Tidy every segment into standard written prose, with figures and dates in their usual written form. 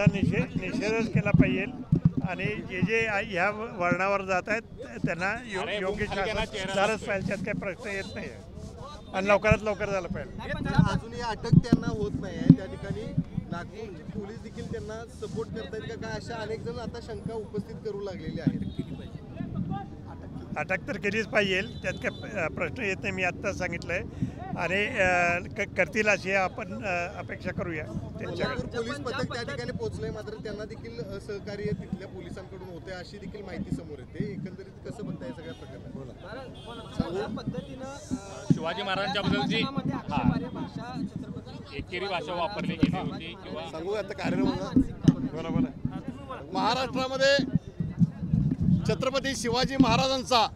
याचा निषेधच केला पाहिजे आणि जे ह्या वळणावर जात आहेत त्यांना योग्य शासन झालंच पाहिजे, त्यात काही प्रश्न येत नाही आणि लवकरात लवकर झालं पाहिजे। अजूनही अटक त्यांना होत नाही आहे, त्या ठिकाणी नागपूरचे पोलीस देखील त्यांना सपोर्ट करतायत का काय, अशा अनेक जण आता शंका उपस्थित करू लागलेले आहेत। अटक तर केलीच पाहिजे, त्यात काय प्रश्न येत नाही, मी आत्ताच सांगितलंय आणि करतील अशी आपण अपेक्षा करूया त्यांच्याकडे। पोलीस पथक त्या ठिकाणी पोहोचलंय, मात्र त्यांना देखील सहकार्य तिथल्या पोलिसांकडून होते अशी देखील माहिती समोर येते। एकंदरीत कसं बघताय या सगळ्या प्रकरणात? शिवाजी महाराजांच्या बद्दलची एकेरी भाषा वापरली गेली होती किंवा सांगू आता कार्यक्रम बरोबर आहे। महाराष्ट्रामध्ये छत्रपती शिवाजी महाराजांचा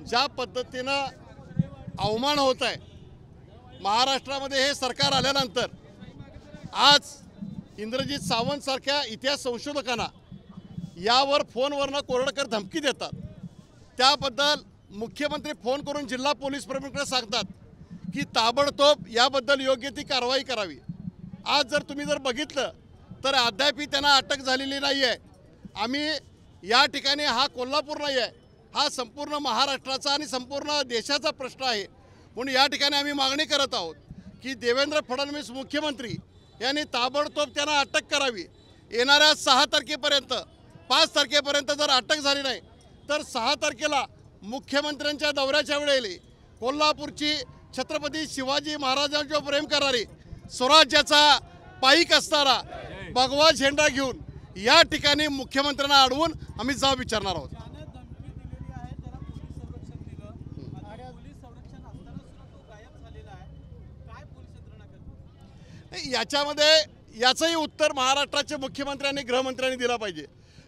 ज्या पद्धतीनं अवमान होत आहे, महाराष्ट्रामध्ये हे सरकार आल्यानंतर आज इंद्रजित सावंत सारख्या इतिहास संशोधकांना यावर फोनवरनं कोरडकर धमकी देतात, त्याबद्दल मुख्यमंत्री फोन करून जिल्हा पोलीस प्रमुखांना सांगतात की ताबडतोब याबद्दल योग्य ती कारवाई करावी। आज जर तुम्ही बघितलं तर अद्याप त्यांना अटक झालेली नाही आहे। आम्ही या ठिकाणी हा कोल्हापूर नाही आहे, हा संपूर्ण महाराष्ट्राचा आणि संपूर्ण देशाचा प्रश्न आहे, म्हणून या ठिकाणी आम्ही मागणी करत आहोत की देवेंद्र फडणवीस मुख्यमंत्री यांनी ताबडतोब त्यांना अटक करावी। येणाऱ्या 6 तारखेपर्यंत 5 तारखेपर्यंत जर अटक झाली नाही तर 6 तारखेला मुख्यमंत्र्यांच्या दौऱ्याच्या वेळेला कोल्हापूरची छत्रपती शिवाजी महाराजांच्यावर प्रेम करणारी स्वराज्याचा पाईक असणारा भगवा झेंडा घेऊन या ठिकाणी मुख्यमंत्र्यांना अडवून आम्ही जाब विचारणार आहोत। याच्यामध्ये याचंही उत्तर महाराष्ट्राचे मुख्यमंत्र्यांनी गृहमंत्र्यांनी दिलं पाहिजे।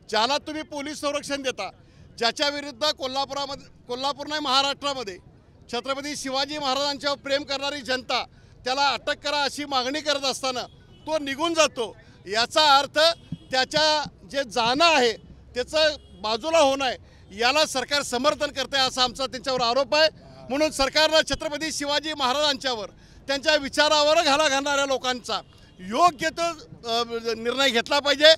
ज्याला तुम्ही पोलीस संरक्षण देता, ज्याच्या विरुद्ध कोल्हापूर नाही महाराष्ट्रामध्ये छत्रपती शिवाजी महाराजांच्यावर प्रेम करणारी जनता त्याला अटक करा अशी मागणी करत असताना तो निघून जातो, याचा अर्थ त्याच्या जे जाणं आहे त्याचं बाजूला होणं आहे, याला सरकार समर्थन करते असा आमचा त्यांच्यावर आरोप आहे। म्हणून सरकारनं छत्रपती शिवाजी महाराजांच्यावर त्यांच्या विचारावर घाला घालणाऱ्या लोकांचा योग्य तो निर्णय घेतला पाहिजे।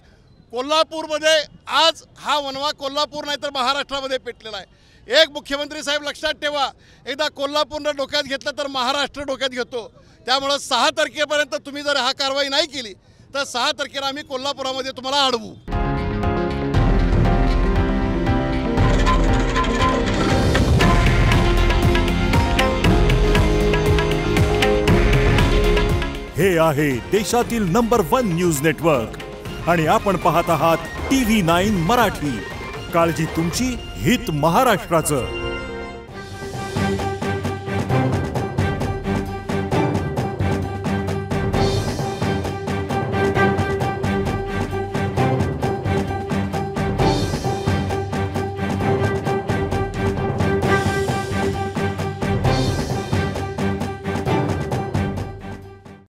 कोल्हापूरमध्ये आज हा वनवा कोल्हापूर नाही तर महाराष्ट्रामध्ये पेटलेला आहे। एक मुख्यमंत्री साहेब लक्षात ठेवा, एकदा कोल्हापूरनं डोक्यात घेतलं तर महाराष्ट्र डोक्यात घेतो। त्यामुळं 6 तारखेपर्यंत तुम्ही जर हा कारवाई नाही केली तर 6 तारखेला आम्ही कोल्हापुरामध्ये तुम्हाला अडवू। हे आहे देशातील नंबर 1 न्यूज नेटवर्क आणि आपण पाहत आहात TV9 मराठी। काळजी तुमची, हित महाराष्ट्राचं।